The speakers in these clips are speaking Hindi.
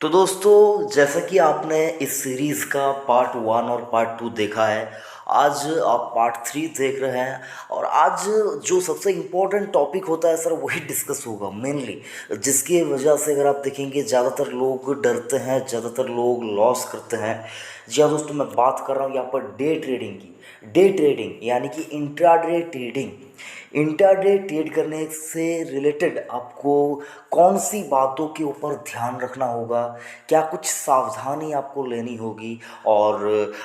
तो दोस्तों, जैसा कि आपने इस सीरीज़ का पार्ट 1 और पार्ट 2 देखा है, आज आप पार्ट 3 देख रहे हैं। और आज जो सबसे इम्पोर्टेंट टॉपिक होता है सर, वही डिस्कस होगा मेनली, जिसकी वजह से अगर आप देखेंगे ज़्यादातर लोग डरते हैं, ज़्यादातर लोग लॉस करते हैं। जी हाँ दोस्तों, मैं बात कर रहा हूँ यहाँ पर डे ट्रेडिंग की। डे ट्रेडिंग यानी कि इंट्राडे ट्रेडिंग। इंट्राडे ट्रेड करने से रिलेटेड आपको कौन सी बातों के ऊपर ध्यान रखना होगा, क्या कुछ सावधानी आपको लेनी होगी, और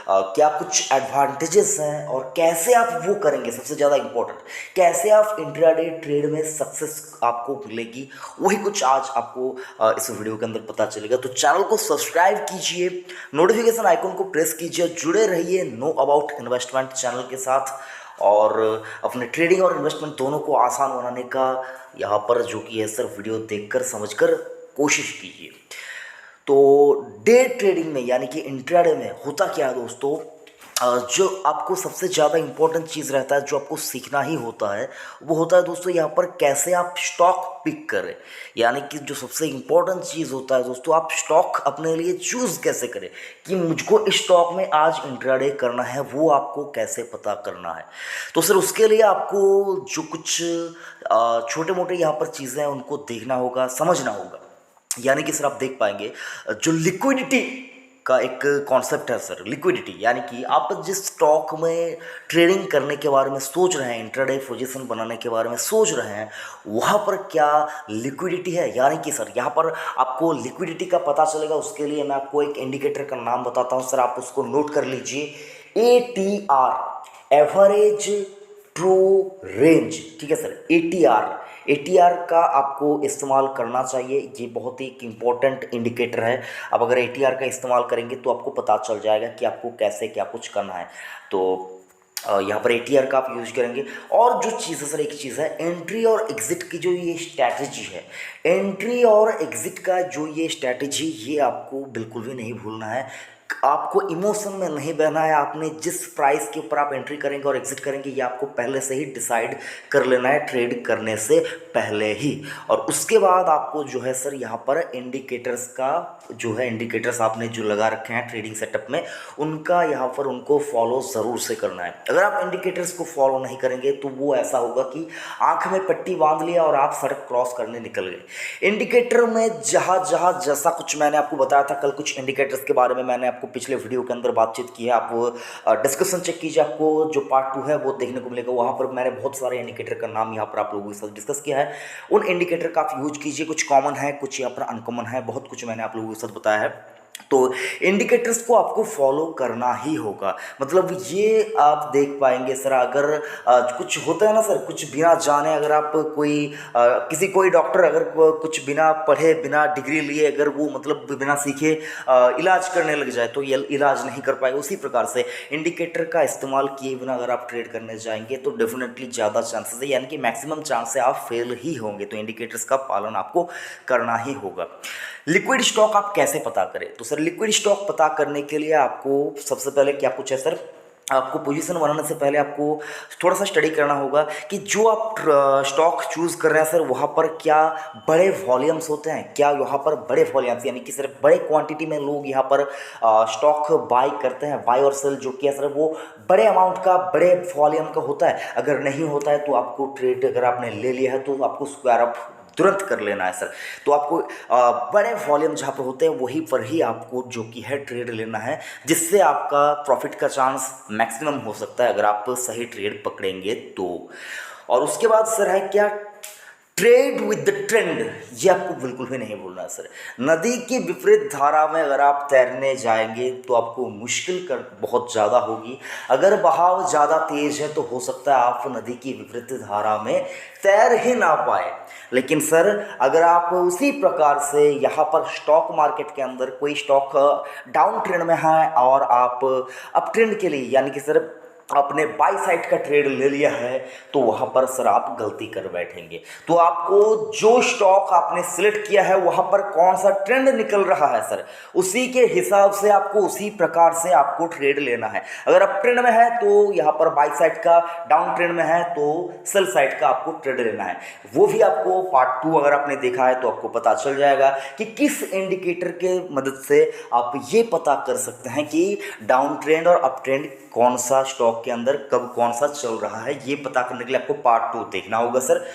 क्या कुछ एडवांटेजेस हैं, और कैसे आप वो करेंगे। सबसे ज़्यादा इम्पोर्टेंट, कैसे आप इंट्राडे ट्रेड में सक्सेस आपको मिलेगी, वही कुछ आज आपको इस वीडियो के अंदर पता चलेगा। तो चैनल को सब्सक्राइब कीजिए, नोटिफिकेशन आइकन को प्रेस कीजिए, जुड़े रहिए नो अबाउट इन्वेस्टमेंट चैनल के साथ, और अपने ट्रेडिंग और इन्वेस्टमेंट दोनों को आसान बनाने का यहाँ पर जो कि है सर, वीडियो देखकर समझकर कोशिश कीजिए। तो डे ट्रेडिंग में यानी कि इंट्राडे में होता क्या है दोस्तों, जो आपको सबसे ज़्यादा इम्पोर्टेंट चीज़ रहता है, जो आपको सीखना ही होता है, वो होता है दोस्तों यहाँ पर कैसे आप स्टॉक पिक करें। यानी कि जो सबसे इम्पोर्टेंट चीज़ होता है दोस्तों, आप स्टॉक अपने लिए चूज़ कैसे करें कि मुझको इस स्टॉक में आज इंट्राडे करना है, वो आपको कैसे पता करना है। तो सर उसके लिए आपको जो कुछ छोटे मोटे यहाँ पर चीज़ें हैं, उनको देखना होगा, समझना होगा। यानी कि सर आप देख पाएंगे, जो लिक्विडिटी का एक कॉन्सेप्ट है सर, लिक्विडिटी यानी कि आप जिस स्टॉक में ट्रेडिंग करने के बारे में सोच रहे हैं, इंट्राडे पोजीशन बनाने के बारे में सोच रहे हैं, वहाँ पर क्या लिक्विडिटी है। यानी कि सर यहाँ पर आपको लिक्विडिटी का पता चलेगा। उसके लिए मैं आपको एक इंडिकेटर का नाम बताता हूँ सर, आप उसको नोट कर लीजिए। ATR, average true range. ठीक है सर, ATR का आपको इस्तेमाल करना चाहिए। ये बहुत ही एक इम्पॉर्टेंट इंडिकेटर है। अब अगर ATR का इस्तेमाल करेंगे तो आपको पता चल जाएगा कि आपको कैसे क्या कुछ करना है। तो यहाँ पर ATR का आप यूज करेंगे। और जो चीज़ है सर, एक चीज़ है एंट्री और एग्जिट की जो ये स्ट्रैटेजी है, एंट्री और एग्जिट का जो ये स्ट्रैटेजी, ये आपको बिल्कुल भी नहीं भूलना है। आपको इमोशन में नहीं बहना है। आपने जिस प्राइस के ऊपर आप एंट्री करेंगे और एग्जिट करेंगे, ये आपको पहले से ही डिसाइड कर लेना है ट्रेड करने से पहले ही। और उसके बाद आपको जो है सर यहाँ पर इंडिकेटर्स का जो है, इंडिकेटर्स आपने जो लगा रखे हैं ट्रेडिंग सेटअप में, उनका यहाँ पर उनको फॉलो ज़रूर से करना है। अगर आप इंडिकेटर्स को फॉलो नहीं करेंगे तो वो ऐसा होगा कि आंख में पट्टी बांध लिया और आप सड़क क्रॉस करने निकल गए। इंडिकेटर में जहाँ जहाँ जैसा कुछ मैंने आपको बताया था कल, कुछ इंडिकेटर्स के बारे में मैंने आपको पिछले वीडियो के अंदर बातचीत की है। आप डिस्कशन चेक कीजिए, आपको जो पार्ट 2 है वो देखने को मिलेगा। वहाँ पर मैंने बहुत सारे इंडिकेटर का नाम यहाँ पर आप लोगों के साथ डिस्कस किया है। उन इंडिकेटर का आप यूज कीजिए। कुछ कॉमन है, कुछ यहाँ पर अनकॉमन है, बहुत कुछ मैंने आप लोगों के साथ बताया है। तो इंडिकेटर्स को आपको फॉलो करना ही होगा। मतलब ये आप देख पाएंगे सर, अगर कुछ होता है ना सर, कुछ बिना जाने अगर आप किसी कोई डॉक्टर अगर कुछ बिना पढ़े, बिना डिग्री लिए, अगर वो मतलब बिना सीखे इलाज करने लग जाए तो ये इलाज नहीं कर पाएगा। उसी प्रकार से इंडिकेटर का इस्तेमाल किए बिना अगर आप ट्रेड करने जाएंगे तो डेफिनेटली ज़्यादा चांसेस है, यानी कि मैक्सिमम चांस है आप फेल ही होंगे। तो इंडिकेटर्स का पालन आपको करना ही होगा। लिक्विड स्टॉक आप कैसे पता करें, तो सर लिक्विड स्टॉक पता करने के लिए आपको सबसे पहले क्या कुछ है सर, आपको पोजीशन बनाने से पहले आपको थोड़ा सा स्टडी करना होगा कि जो आप स्टॉक चूज़ कर रहे हैं सर, वहाँ पर क्या बड़े वॉल्यूम्स होते हैं, क्या वहाँ पर बड़े वॉल्यूम्स यानी कि सर बड़े क्वांटिटी में लोग यहाँ पर स्टॉक बाई करते हैं। बाई और सेल जो कि है सर, वो बड़े अमाउंट का, बड़े वॉल्यूम का होता है। अगर नहीं होता है तो आपको ट्रेड, अगर आपने ले लिया है तो आपको स्क्वायर अप तुरंत कर लेना है सर। तो आपको बड़े वॉल्यूम जहाँ पर होते हैं वहीं पर ही आपको जो कि है ट्रेड लेना है, जिससे आपका प्रॉफिट का चांस मैक्सिमम हो सकता है अगर आप सही ट्रेड पकड़ेंगे तो। और उसके बाद सर है क्या, ट्रेड विद द ट्रेंड। ये आपको बिल्कुल भी नहीं भूलना है सर। नदी की विपरीत धारा में अगर आप तैरने जाएंगे तो आपको मुश्किल कर बहुत ज़्यादा होगी। अगर बहाव ज़्यादा तेज है तो हो सकता है आप नदी की विपरीत धारा में तैर ही ना पाए। लेकिन सर अगर आप उसी प्रकार से यहाँ पर स्टॉक मार्केट के अंदर कोई स्टॉक डाउन ट्रेंड में है और आप अप ट्रेंड के लिए, यानी कि सर आपने बाई साइड का ट्रेड ले लिया है तो वहाँ पर सर आप गलती कर बैठेंगे। तो आपको जो स्टॉक आपने सिलेक्ट किया है वहाँ पर कौन सा ट्रेंड निकल रहा है सर, उसी के हिसाब से आपको उसी प्रकार से आपको ट्रेड लेना है। अगर अप ट्रेंड में है तो यहाँ पर बाई साइड का, डाउन ट्रेंड में है तो सेल साइड का आपको ट्रेड लेना है। वो भी आपको पार्ट 2 अगर आपने देखा है तो आपको पता चल जाएगा कि किस इंडिकेटर के मदद से आप ये पता कर सकते हैं कि डाउन ट्रेंड और अप ट्रेंड कौन सा स्टॉक के अंदर कब कौन सा चल रहा है। ये पता करने के लिए आपको पार्ट 2 देखना होगा सर।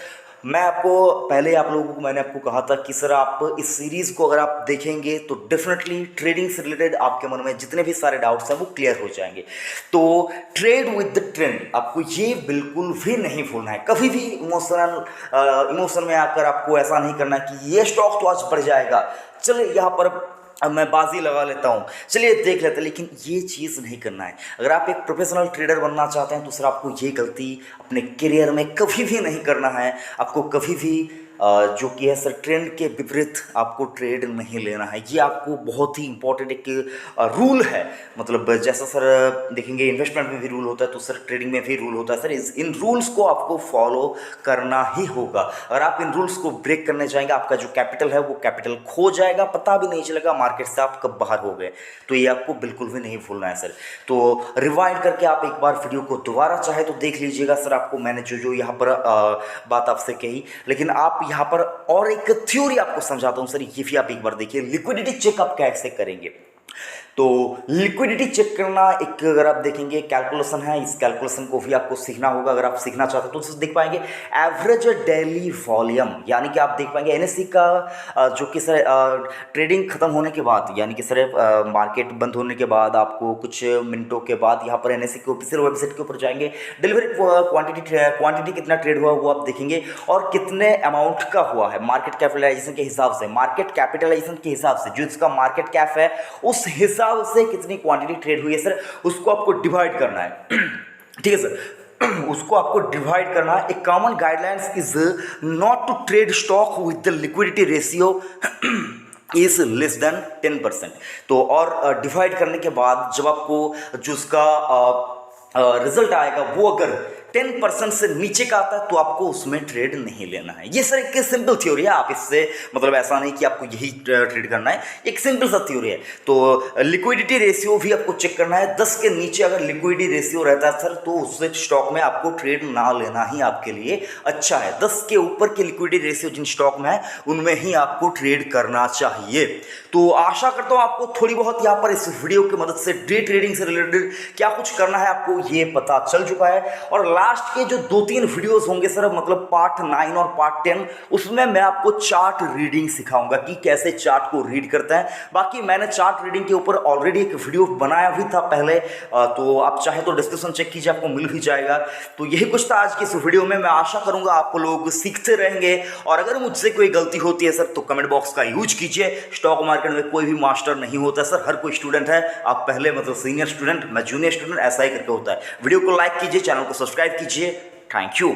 मैं आपको पहले आप लोगों को मैंने आपको कहा था कि सर आप इस सीरीज़ को अगर आप देखेंगे तो डेफिनेटली ट्रेडिंग से रिलेटेड आपके मन में जितने भी सारे डाउट्स हैं वो क्लियर हो जाएंगे। तो ट्रेड विद द ट्रेंड आपको ये बिल्कुल भी नहीं भूलना है। कभी भी इमोशन में आकर आपको ऐसा नहीं करना कि ये स्टॉक तो आज बढ़ जाएगा, चलिए यहाँ पर अब मैं बाजी लगा लेता हूँ, चलिए देख लेते हैं, लेकिन ये चीज़ नहीं करना है। अगर आप एक प्रोफेशनल ट्रेडर बनना चाहते हैं तो सर आपको ये गलती अपने करियर में कभी भी नहीं करना है। आपको कभी भी जो कि है सर ट्रेंड के विपरीत आपको ट्रेड नहीं लेना है। ये आपको बहुत ही इंपॉर्टेंट एक रूल है। मतलब जैसा सर देखेंगे इन्वेस्टमेंट में भी रूल होता है तो सर ट्रेडिंग में भी रूल होता है सर। इन रूल्स को आपको फॉलो करना ही होगा। अगर आप इन रूल्स को ब्रेक करने जाएंगे आपका जो कैपिटल है वो कैपिटल खो जाएगा, पता भी नहीं चलेगा मार्केट से आप कब बाहर हो गए। तो ये आपको बिल्कुल भी नहीं भूलना है सर। तो रिवाइंड करके आप एक बार वीडियो को दोबारा चाहे तो देख लीजिएगा सर। आपको मैंने जो यहाँ पर बात आपसे कही, लेकिन आप यहाँ पर और एक थ्योरी आपको समझाता हूं सर, ये भी आप एक बार देखिए। लिक्विडिटी चेक आप कैसे करेंगे? तो लिक्विडिटी चेक करना एक अगर आप देखेंगे कैलकुलेशन है, इस कैलकुलेशन को भी आपको सीखना होगा। अगर आप सीखना चाहते हैं तो देख पाएंगे एवरेज डेली वॉल्यूम, यानी कि आप देख पाएंगे एनएससी का जो कि सर ट्रेडिंग खत्म होने के बाद, यानी कि सर मार्केट बंद होने के बाद आपको कुछ मिनटों के बाद यहाँ पर एनएससी के ऑफिशियल वेबसाइट के ऊपर जाएंगे, डिलीवरी क्वांटिटी कितना ट्रेड हुआ वो आप देखेंगे और कितने अमाउंट का हुआ है मार्केट कैपिटलाइजेशन के हिसाब से। मार्केट कैपिटलाइजेशन के हिसाब से जो इसका मार्केट कैप है उस हिसाब से कितनी क्वांटिटी ट्रेड हुई है सर, उसको आपको डिवाइड करना है। ठीक है सर, उसको आपको डिवाइड करना है। एक common guidelines is not to trade stock with the liquidity ratio is less than 10%। तो और डिवाइड करने के बाद जब आपको जो उसका रिजल्ट आएगा वो अगर 10% से नीचे का आता है तो आपको उसमें ट्रेड नहीं लेना है। ये सर एक सिंपल थ्योरी है। आप इससे मतलब ऐसा नहीं कि आपको यही ट्रेड करना है, एक सिंपल सा थ्योरी है। तो लिक्विडिटी रेशियो भी आपको चेक करना है। 10 के नीचे अगर लिक्विडिटी रेशियो रहता है सर तो उस स्टॉक में आपको ट्रेड ना लेना ही आपके लिए अच्छा है। 10 के ऊपर की लिक्विडिटी रेशियो जिन स्टॉक में है उनमें ही आपको ट्रेड करना चाहिए। तो आशा करता हूँ आपको थोड़ी बहुत यहाँ पर इस वीडियो की मदद से डे ट्रेडिंग से रिलेटेड क्या कुछ करना है आपको ये पता चल चुका है। और लास्ट के जो 2-3 वीडियोस होंगे सर, मतलब पार्ट 9 और पार्ट 10, उसमें मैं आपको चार्ट रीडिंग सिखाऊंगा कि कैसे चार्ट को रीड करते हैं। बाकी मैंने चार्ट रीडिंग के ऊपर ऑलरेडी एक वीडियो बनाया भी था पहले, तो आप चाहे तो डिस्क्रिप्शन चेक कीजिए, आपको मिल भी जाएगा। तो यही कुछ था आज की इस वीडियो में। मैं आशा करूंगा आप लोग सीखते रहेंगे और अगर मुझसे कोई गलती होती है सर तो कमेंट बॉक्स का यूज कीजिए। स्टॉक मार्केट में कोई भी मास्टर नहीं होता सर, हर कोई स्टूडेंट है। आप पहले मतलब सीनियर स्टूडेंट, मैं जूनियर स्टूडेंट, ऐसा ही करके होता है। वीडियो को लाइक कीजिए, चैनल को सब्सक्राइब कीजिए। Thank you.